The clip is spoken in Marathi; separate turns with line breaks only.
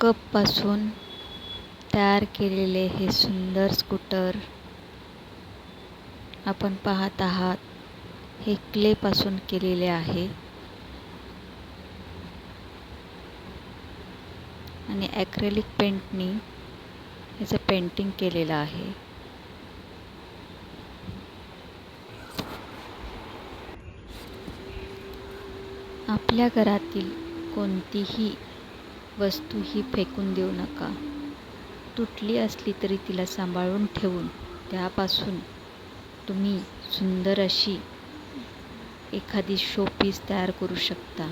कपपासून तयार केलेले हे सुंदर स्कूटर आपण पाहत आहात. हे क्लेपासून केलेले आहे आणि ॲक्रेलिक पेंटनी याचं पेंटिंग केलेलं आहे. आपल्या घरातील कोणतीही वस्तू ही फेकून देऊ नका. तुटली असली तरी तिला सांभाळून ठेवून त्यापासून तुम्ही सुंदर अशी एखादी शोपीस तयार करू शकता.